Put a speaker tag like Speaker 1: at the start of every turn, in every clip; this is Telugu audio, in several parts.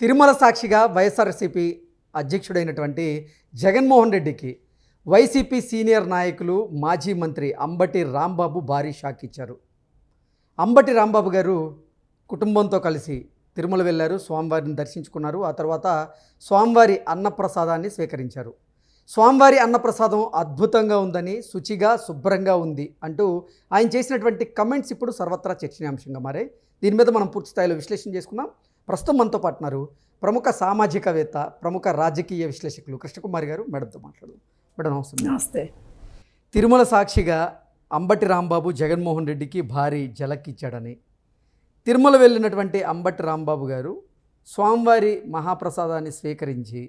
Speaker 1: తిరుమల సాక్షిగా వైఎస్ఆర్సీపీ అధ్యక్షుడైనటువంటి జగన్మోహన్ రెడ్డికి వైసీపీ సీనియర్ నాయకులు మాజీ మంత్రి అంబటి రాంబాబు భారీ షాక్ ఇచ్చారు. అంబటి రాంబాబు గారు కుటుంబంతో కలిసి తిరుమల వెళ్ళారు, స్వామివారిని దర్శించుకున్నారు. ఆ తర్వాత స్వామివారి అన్నప్రసాదాన్ని స్వీకరించారు. స్వామివారి అన్నప్రసాదం అద్భుతంగా ఉందని, శుచిగా శుభ్రంగా ఉంది అంటూ ఆయన చేసినటువంటి కమెంట్స్ ఇప్పుడు సర్వత్రా చర్చనీయాంశంగా మారాయి. దీని మీద మనం పూర్తి స్థాయిలో విశ్లేషణ చేసుకుందాం. ప్రస్తుతం మనతో పాటున్నారు ప్రముఖ సామాజికవేత్త, ప్రముఖ రాజకీయ విశ్లేషకులు కృష్ణకుమారి గారు. మేడంతో మాట్లాడదాం. మేడం నమస్తే.
Speaker 2: నమస్తే.
Speaker 1: తిరుమల సాక్షిగా అంబటి రాంబాబు జగన్మోహన్ రెడ్డికి భారీ జలక్ ఇచ్చాడని, తిరుమల వెళ్ళినటువంటి అంబటి రాంబాబు గారు స్వామివారి మహాప్రసాదాన్ని స్వీకరించి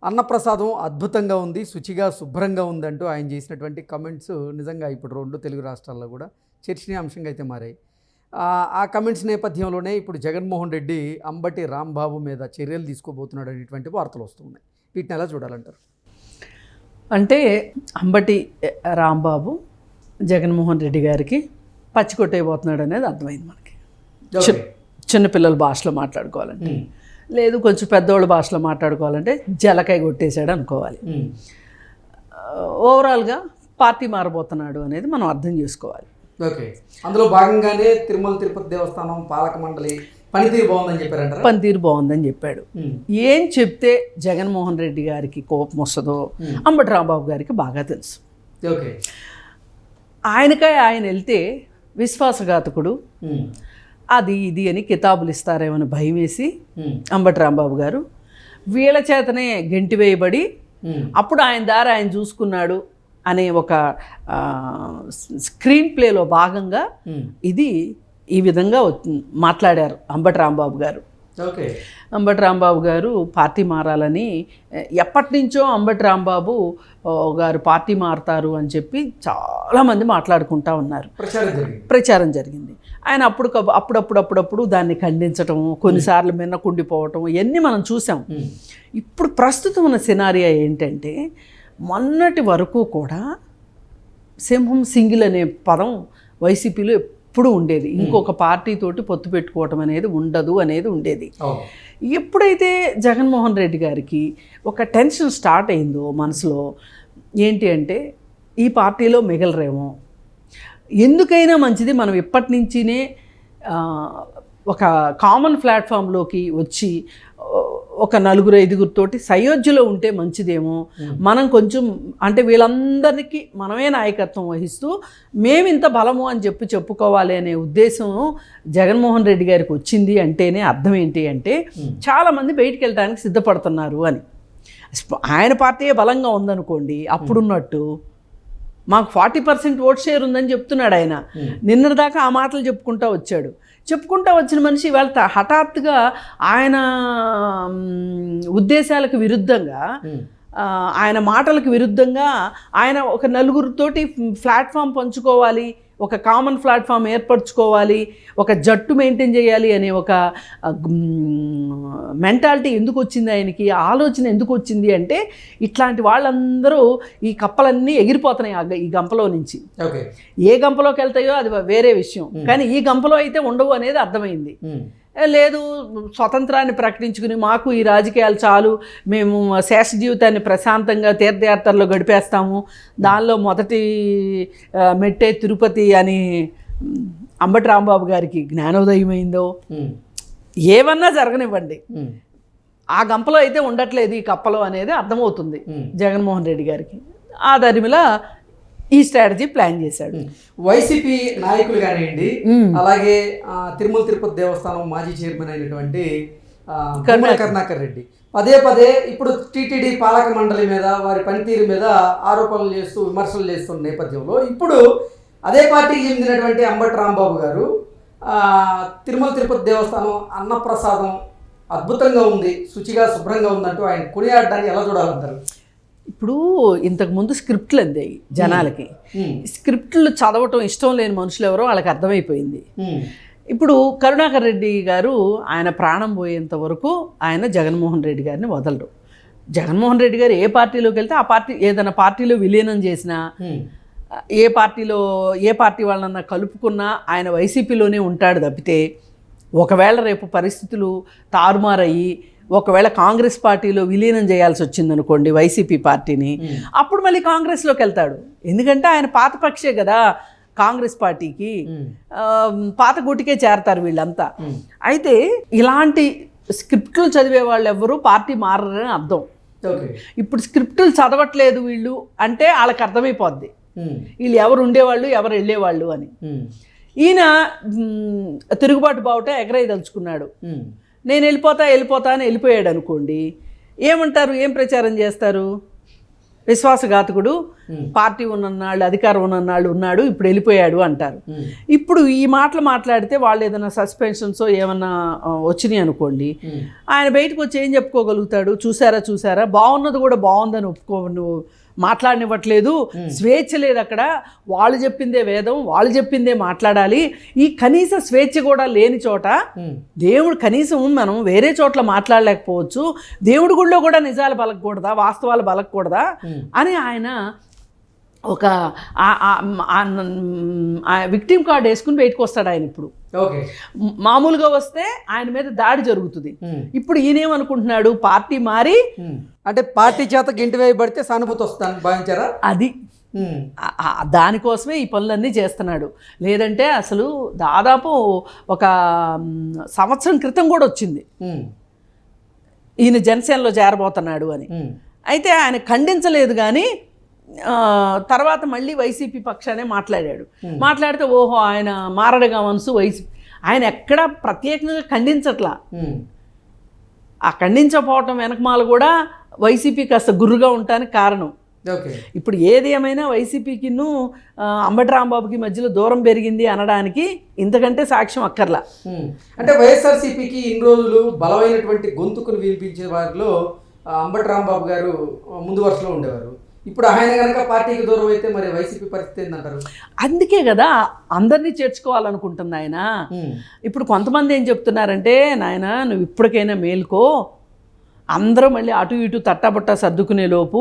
Speaker 1: అన్నప్రసాదం అద్భుతంగా ఉంది, శుచిగా శుభ్రంగా ఉందంటూ ఆయన చేసినటువంటి కమెంట్స్ నిజంగా ఇప్పుడు రెండు తెలుగు రాష్ట్రాల్లో కూడా చర్చనీయాంశంగా అయితే మారాయి. ఆ కమెంట్స్ నేపథ్యంలోనే ఇప్పుడు జగన్మోహన్ రెడ్డి అంబటి రాంబాబు మీద చర్యలు తీసుకోబోతున్నాడు అనేటువంటి వార్తలు వస్తున్నాయి. వీటిని ఎలా చూడాలంటారు?
Speaker 2: అంటే అంబటి రాంబాబు జగన్మోహన్ రెడ్డి గారికి పచ్చికొట్టేయబోతున్నాడు అనేది అర్థమైంది మనకి. చిన్నపిల్లల భాషలో మాట్లాడుకోవాలంటే, లేదు కొంచెం పెద్దవాళ్ళ భాషలో మాట్లాడుకోవాలంటే జలకాయ కొట్టేశాడు అనుకోవాలి. ఓవరాల్గా పార్టీ మారబోతున్నాడు అనేది మనం అర్థం చేసుకోవాలి.
Speaker 1: ఓకే, అందులో భాగంగానే తిరుమల తిరుపతి దేవస్థానం పాలక మండలి పనితీరు బాగుందని చెప్పారంటారు.
Speaker 2: పనితీరు బాగుందని చెప్పాడు. ఏం చెప్తే జగన్మోహన్ రెడ్డి గారికి కోపం వస్తుందో అంబటి రాంబాబు గారికి బాగా తెలుసు.
Speaker 1: ఓకే,
Speaker 2: ఆయన వెళ్తే విశ్వాసఘాతకుడు, అది ఇది అని కితాబులు ఇస్తారేమని భయం వేసి అంబటి రాంబాబు గారు వీళ్ళ చేతనే గెంటి వేయబడి అప్పుడు ఆయన దారి ఆయన చూసుకున్నాడు అనే ఒక స్క్రీన్ ప్లేలో భాగంగా ఇది ఈ విధంగా మాట్లాడారు అంబటి రాంబాబు గారు.
Speaker 1: ఓకే,
Speaker 2: అంబటి రాంబాబు గారు పార్టీ మారాలని ఎప్పటి నుంచో అంబటి రాంబాబు గారు పార్టీ మారుతారు అని చెప్పి చాలామంది మాట్లాడుకుంటా ఉన్నారు. ప్రచారం జరిగింది. ఆయన అప్పుడప్పుడు దాన్ని ఖండించటం, కొన్నిసార్లు మిన్నకుండిపోవటం ఇవన్నీ మనం చూసాం. ఇప్పుడు ప్రస్తుతం ఉన్న సినారియా ఏంటంటే, మొన్నటి వరకు కూడా సింహం సింగిల్ అనే పదం వైసీపీలో ఎప్పుడు ఉండేది. ఇంకొక పార్టీతోటి పొత్తు పెట్టుకోవటం అనేది ఉండదు అనేది ఉండేది. ఎప్పుడైతే జగన్మోహన్ రెడ్డి గారికి ఒక టెన్షన్ స్టార్ట్ అయిందో మనసులో, ఏంటి అంటే ఈ పార్టీలో మిగలరేమో, ఎందుకైనా మంచిది మనం ఇప్పటి నుంచినే ఒక కామన్ ప్లాట్ఫామ్లోకి వచ్చి ఒక నలుగురు ఐదుగురితోటి సయోధ్యలో ఉంటే మంచిదేమో, మనం కొంచెం అంటే వీళ్ళందరికీ మనమే నాయకత్వం వహిస్తూ మేమింత బలము అని చెప్పుకోవాలి అనే ఉద్దేశం జగన్మోహన్ రెడ్డి గారికి వచ్చింది అంటేనే అర్థం ఏంటి అంటే చాలామంది బయటికి వెళ్ళడానికి సిద్ధపడుతున్నారు అని. ఆయన పార్టీయే బలంగా ఉందనుకోండి, అప్పుడున్నట్టు మాకు 40% ఓట్ షేర్ ఉందని చెప్తున్నాడు ఆయన. నిన్నటిదాకా ఆ మాటలు చెప్పుకుంటూ వచ్చిన మనిషి ఇవాళ హఠాత్తుగా ఆయన ఉద్దేశాలకు విరుద్ధంగా, ఆయన మాటలకు విరుద్ధంగా ఆయన ఒక నలుగురితోటి ప్లాట్ఫామ్ పంచుకోవాలి, ఒక కామన్ ప్లాట్ఫామ్ ఏర్పరచుకోవాలి, ఒక జట్టు మెయింటైన్ చేయాలి అనే ఒక మెంటాలిటీ ఎందుకు వచ్చింది ఆయనకి, ఆలోచన ఎందుకు వచ్చింది అంటే ఇట్లాంటి వాళ్ళందరూ ఈ కప్పలన్నీ ఎగిరిపోతున్నాయి ఈ గంపలో నుంచి. ఏ గంపలోకి వెళ్తాయో అది వేరే విషయం, కానీ ఈ గంపలో అయితే ఉండవు అనేది అర్థమైంది. లేదు, స్వతంత్రాన్ని ప్రకటించుకుని మాకు ఈ రాజకీయాలు చాలు, మేము శేష జీవితాన్ని ప్రశాంతంగా తీర్థయాత్రలో గడిపేస్తాము, దానిలో మొదటి మెట్టే తిరుపతి అని అంబటి రాంబాబు గారికి జ్ఞానోదయం అయిందో, ఏమన్నా జరగనివ్వండి, ఆ గంపలో అయితే ఉండట్లేదు ఈ కప్పలో అనేది అర్థమవుతుంది జగన్మోహన్ రెడ్డి గారికి. ఆ దరిమిలా ఈ స్ట్రాటజీ ప్లాన్ చేశాడు.
Speaker 1: వైసీపీ నాయకులు కానివ్వండి, అలాగే తిరుమల తిరుపతి దేవస్థానం మాజీ చైర్మన్ అయినటువంటి కరుణాకర్ రెడ్డి పదే ఇప్పుడు టీటీడీ పాలక మండలి మీద, వారి పనితీరు మీద ఆరోపణలు చేస్తూ విమర్శలు చేస్తున్న నేపథ్యంలో ఇప్పుడు అదే పార్టీకి చెందినటువంటి అంబటి రాంబాబు గారు తిరుమల తిరుపతి దేవస్థానం అన్నప్రసాదం అద్భుతంగా ఉంది, శుచిగా శుభ్రంగా ఉందంటూ ఆయన కొనియాడడానికి ఎలా చూడాలంటారు?
Speaker 2: ఇప్పుడు ఇంతకుముందు స్క్రిప్ట్లు అందాయి జనాలకి. స్క్రిప్ట్లు చదవటం ఇష్టం లేని మనుషులు ఎవరో వాళ్ళకి అర్థమైపోయింది. ఇప్పుడు కరుణాకర్ రెడ్డి గారు ఆయన ప్రాణం పోయేంత వరకు ఆయన జగన్మోహన్ రెడ్డి గారిని వదలరు. జగన్మోహన్ రెడ్డి గారు ఏ పార్టీలోకి వెళ్తే ఆ పార్టీ, ఏదైనా పార్టీలో విలీనం చేసినా, ఏ పార్టీ వాళ్ళన్నా కలుపుకున్నా ఆయన వైసీపీలోనే ఉంటాడు తప్పితే ఒకవేళ రేపు పరిస్థితులు తారుమారయ్యి ఒకవేళ కాంగ్రెస్ పార్టీలో విలీనం చేయాల్సి వచ్చిందనుకోండి వైసీపీ పార్టీని, అప్పుడు మళ్ళీ కాంగ్రెస్లోకి వెళ్తాడు. ఎందుకంటే ఆయన పాతపక్షే కదా కాంగ్రెస్ పార్టీకి, పాత గూటికే చేరతారు వీళ్ళంతా. అయితే ఇలాంటి స్క్రిప్ట్లు చదివే వాళ్ళు ఎవ్వరూ పార్టీ మారరని అర్థం. ఇప్పుడు స్క్రిప్టులు చదవట్లేదు వీళ్ళు అంటే వాళ్ళకి అర్థమైపోద్ది వీళ్ళు ఎవరు ఉండేవాళ్ళు ఎవరు వెళ్ళేవాళ్ళు అని. ఈయన తిరుగుబాటు బావుట ఎగరేయదలుచుకున్నాడు. నేను వెళ్ళిపోతా అని వెళ్ళిపోయాడు అనుకోండి, ఏమంటారు, ఏం ప్రచారం చేస్తారు? విశ్వాసఘాతకుడు, పార్టీ ఉన్నన్నాళ్ళు అధికారం ఉన్నన్నాళ్ళు ఉన్నాడు, ఇప్పుడు వెళ్ళిపోయాడు అంటారు. ఇప్పుడు ఈ మాటలు మాట్లాడితే వాళ్ళు ఏదైనా సస్పెన్షన్స్ ఏమన్నా వచ్చినాయి అనుకోండి, ఆయన బయటకు వచ్చి ఏం చెప్పుకోగలుగుతాడు? చూసారా బాగున్నది కూడా బాగుందని నువ్వు మాట్లాడనివ్వట్లేదు, స్వేచ్ఛ లేదు అక్కడ, వాళ్ళు చెప్పిందే వేదం, వాళ్ళు చెప్పిందే మాట్లాడాలి. ఈ కనీస స్వేచ్ఛ కూడా లేని చోట దేవుడు కనీసం మనం వేరే చోట్ల మాట్లాడలేకపోవచ్చు, దేవుడి గుళ్ళో కూడా నిజాలు బలకూడదా, వాస్తవాలు బలకూడదా అని ఆయన ఒక విక్టిమ్ కార్డ్ వేసుకుని బయటకు వస్తాడు ఆయన. ఇప్పుడు మామూలుగా వస్తే ఆయన మీద దాడి జరుగుతుంది. ఇప్పుడు ఈయనేమనుకుంటున్నాడు, పార్టీ మారి
Speaker 1: అంటే పార్టీ చేత గింటి వేయబడితే సానుభూతి వస్తాను భావించారా?
Speaker 2: అది దానికోసమే ఈ పనులన్నీ చేస్తున్నాడు. లేదంటే అసలు దాదాపు ఒక సంవత్సరం క్రితం కూడా వచ్చింది ఈయన జనసేనలో చేరబోతున్నాడు అని. అయితే ఆయన ఖండించలేదు, కానీ తర్వాత మళ్ళీ వైసీపీ పక్షానే మాట్లాడితే ఓహో ఆయన మారడుగా మనసు వైసీపీ, ఆయన ఎక్కడ ప్రత్యేకంగా ఖండించట్లా. ఆ ఖండించకపోవటం వెనకమాల కూడా వైసీపీ కాస్త గుర్రుగా ఉండటానికి కారణం. ఇప్పుడు ఏది ఏమైనా వైసీపీకిను అంబటి రాంబాబుకి మధ్యలో దూరం పెరిగింది అనడానికి ఇంతకంటే సాక్ష్యం అక్కర్లా.
Speaker 1: అంటే వైఎస్ఆర్సీపీకి ఇన్ని రోజులు బలమైనటువంటి గొంతుకును వినిపించే వారిలో అంబటి రాంబాబు గారు ముందు వరుసలో ఉండేవారు. ఇప్పుడు ఆయన కనుక పార్టీకి దూరం అయితే మరి వైసీపీ పరిస్థితి ఏంటంటారు?
Speaker 2: అందుకే కదా అందరినీ చేర్చుకోవాలనుకుంటుంది ఆయన. ఇప్పుడు కొంతమంది ఏం చెప్తున్నారంటే, నాయన నువ్వు ఇప్పటికైనా మేల్కో, అందరూ మళ్ళీ అటు ఇటు తట్టాబుట్టా సర్దుకునే లోపు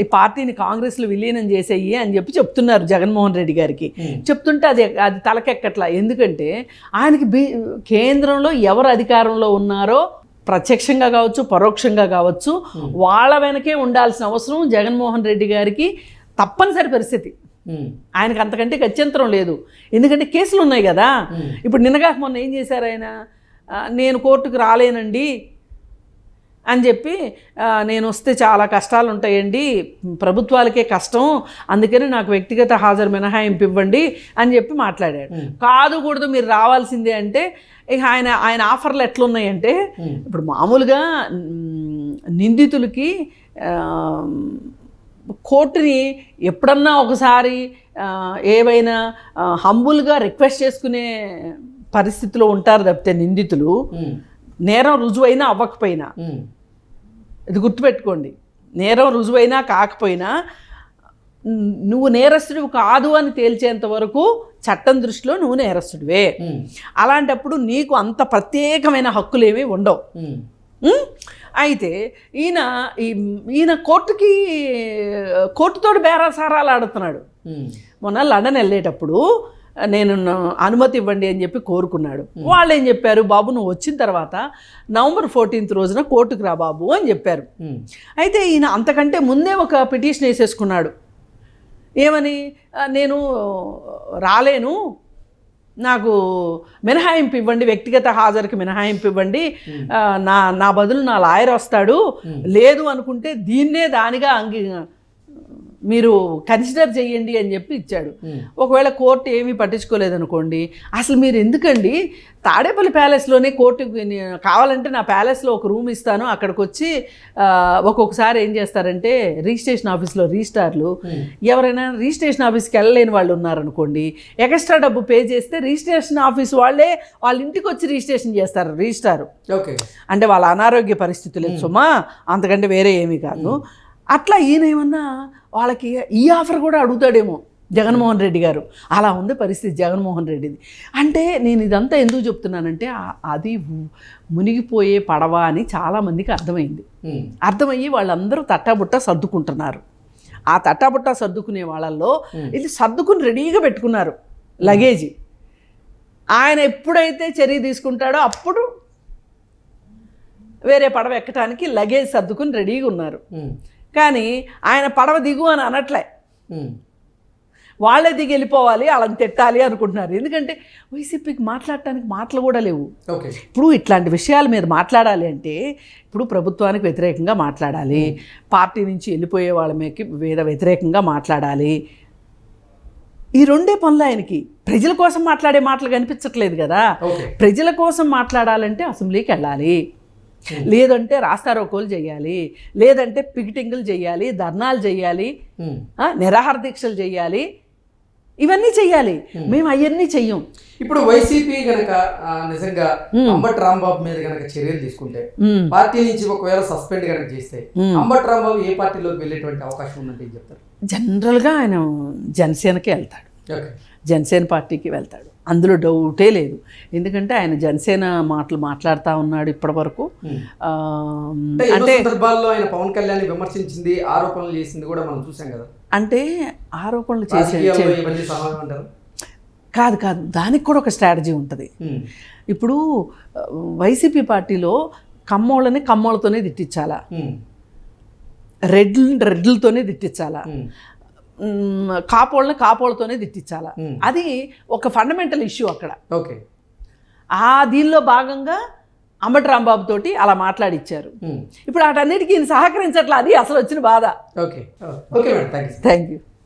Speaker 2: ఈ పార్టీని కాంగ్రెస్లో విలీనం చేసేయి అని చెప్తున్నారు జగన్మోహన్ రెడ్డి గారికి. చెప్తుంటే అది తలకెక్కట్లా. ఎందుకంటే ఆయనకి కేంద్రంలో ఎవరు అధికారంలో ఉన్నారో ప్రత్యక్షంగా కావచ్చు పరోక్షంగా కావచ్చు వాళ్ళ వెనకే ఉండాల్సిన అవసరం జగన్మోహన్ రెడ్డి గారికి తప్పనిసరి పరిస్థితి. ఆయనకు అంతకంటే గత్యంతరం లేదు. ఎందుకంటే కేసులు ఉన్నాయి కదా. ఇప్పుడు నిన్నగాక మొన్న ఏం చేశారు ఆయన, నేను కోర్టుకు రాలేనండి అని చెప్పి, నేను వస్తే చాలా కష్టాలు ఉంటాయండి, ప్రభుత్వాలకే కష్టం, అందుకని నాకు వ్యక్తిగత హాజరు మినహాయింపు ఇవ్వండి అని చెప్పి మాట్లాడాడు. కాదు మీరు రావాల్సిందే అంటే ఇక ఆయన ఆఫర్లు ఎట్లున్నాయంటే, ఇప్పుడు మామూలుగా నిందితులకి కోర్టుని ఎప్పుడన్నా ఒకసారి ఏవైనా హంబుల్గా రిక్వెస్ట్ చేసుకునే పరిస్థితిలో ఉంటారు తప్పితే నిందితులు నేరం రుజువైనా అవ్వకపోయినా, ఇది గుర్తుపెట్టుకోండి, నేరం రుజువైనా కాకపోయినా నువ్వు నేరస్తుడివి కాదు అని తేల్చేంత వరకు చట్టం దృష్టిలో నువ్వు నేరస్తుడివే. అలాంటప్పుడు నీకు అంత ప్రత్యేకమైన హక్కులేమీ ఉండవు. అయితే ఈయన కోర్టుతోటి బేరాసారాలు ఆడుతున్నాడు. మొన్న లండన్ వెళ్ళేటప్పుడు నేను అనుమతి ఇవ్వండి అని చెప్పి కోరుకున్నాడు. వాళ్ళు ఏం చెప్పారు, బాబు నువ్వు వచ్చిన తర్వాత నవంబర్ 14 రోజున కోర్టుకు రా బాబు అని చెప్పారు. అయితే ఈయన అంతకంటే ముందే ఒక పిటిషన్ వేసేసుకున్నాడు. ఏమని, నేను రాలేను, నాకు మినహాయింపు ఇవ్వండి, వ్యక్తిగత హాజరుకి మినహాయింపు ఇవ్వండి, నా బదులు నా లాయర్ వస్తాడు, లేదు అనుకుంటే దీన్నే దానిగా మీరు కన్సిడర్ చేయండి అని చెప్పి ఇచ్చాడు. ఒకవేళ కోర్టు ఏమీ పట్టించుకోలేదనుకోండి, అసలు మీరు ఎందుకండి తాడేపల్లి ప్యాలెస్లోనే కోర్టుకి కావాలంటే నా ప్యాలెస్లో ఒక రూమ్ ఇస్తాను, అక్కడికి వచ్చి ఒక్కొక్కసారి ఏం చేస్తారంటే రిజిస్ట్రేషన్ ఆఫీస్లో రిజిస్ట్రార్లు ఎవరైనా రిజిస్ట్రేషన్ ఆఫీస్కి వెళ్ళలేని వాళ్ళు ఉన్నారనుకోండి, ఎక్స్ట్రా డబ్బు పే చేస్తే రిజిస్ట్రేషన్ ఆఫీస్ వాళ్ళే వాళ్ళ ఇంటికి వచ్చి రిజిస్ట్రేషన్ చేస్తారు రిజిస్ట్రారు. అంటే వాళ్ళ అనారోగ్య పరిస్థితులు సుమా, అంతకంటే వేరే ఏమీ కాదు. అట్లా ఈయన ఏమన్నా వాళ్ళకి ఈ ఆఫర్ కూడా అడుగుతాడేమో జగన్మోహన్ రెడ్డి గారు. అలా ఉంది పరిస్థితి జగన్మోహన్ రెడ్డిది. అంటే నేను ఇదంతా ఎందుకు చెప్తున్నానంటే, అది మునిగిపోయే పడవ అని చాలామందికి అర్థమయ్యి వాళ్ళందరూ తట్టాబుట్టా సర్దుకుంటున్నారు. ఆ తట్టాబుట్టా సర్దుకునే వాళ్ళల్లో ఇది సర్దుకుని రెడీగా పెట్టుకున్నారు లగేజీ. ఆయన ఎప్పుడైతే చర్య తీసుకుంటాడో అప్పుడు వేరే పడవ ఎక్కడానికి లగేజ్ సర్దుకుని రెడీగా ఉన్నారు. కానీ ఆయన పడవ దిగు అని అనట్లే, వాళ్ళే దిగి వెళ్ళిపోవాలి, వాళ్ళని తిట్టాలి అనుకుంటున్నారు. ఎందుకంటే వైసీపీకి మాట్లాడటానికి మాటలు కూడా లేవు. ఇప్పుడు ఇట్లాంటి విషయాల మీద మాట్లాడాలి అంటే ఇప్పుడు ప్రభుత్వానికి వ్యతిరేకంగా మాట్లాడాలి, పార్టీ నుంచి వెళ్ళిపోయే వాళ్ళ మీద వ్యతిరేకంగా మాట్లాడాలి. ఈ రెండే పనులు ఆయనకి. ప్రజల కోసం మాట్లాడే మాటలు కనిపించట్లేదు కదా. ప్రజల కోసం మాట్లాడాలంటే అసెంబ్లీకి వెళ్ళాలి, లేదంటే రాస్తారోకోలు చేయాలి, లేదంటే పికెటింగ్లు చేయాలి, ధర్నాలు చేయాలి, నిరాహార దీక్షలు చేయాలి, ఇవన్నీ చెయ్యాలి. మేము అవన్నీ చెయ్యం.
Speaker 1: ఇప్పుడు వైసీపీ గనక నిజంగా అంబటి రాంబాబు మీద గనక చర్యలు తీసుకుంటే, పార్టీ నుంచి ఒకవేళ సస్పెండ్ గనక చేస్తే అంబటి రాంబాబు ఏ పార్టీలోకి వెళ్ళేటువంటి అవకాశం ఉందంటే ఏం చెప్తారు?
Speaker 2: జనరల్గా ఆయన జనసేనకి వెళ్తాడు, జనసేన పార్టీకి వెళ్తాడు, అందులో డౌటే లేదు. ఎందుకంటే ఆయన జనసేన మాటలు మాట్లాడుతూ ఉన్నాడు ఇప్పటి వరకు.
Speaker 1: అంటే సందర్భాల్లో ఆయన పవన్ కళ్యాణ్ విమర్శించింది, ఆరోపణలు చేసింది కూడా మనం చూసాం కదా.
Speaker 2: అంటే ఆరోపణలు చేసే కాదు కాదు, దానికి కూడా ఒక స్ట్రాటజీ ఉంటుంది. ఇప్పుడు వైసీపీ పార్టీలో కమ్మోళ్ళని కమ్మోళ్ళతోనే తిట్టించాలా, రెడ్లతోనే తిట్టించాలా, కాపోళ్ళని కాపోళ్ళతోనే తిట్టించాలా. అది ఒక ఫండమెంటల్ ఇష్యూ అక్కడ.
Speaker 1: ఓకే,
Speaker 2: దీనిలో భాగంగా అంబటి రాంబాబు తోటి అలా మాట్లాడిచ్చారు. ఇప్పుడు వాటన్నిటికీ సహకరించట్లా, అది అసలు వచ్చిన బాధ.
Speaker 1: Okay, okay,
Speaker 2: thank you.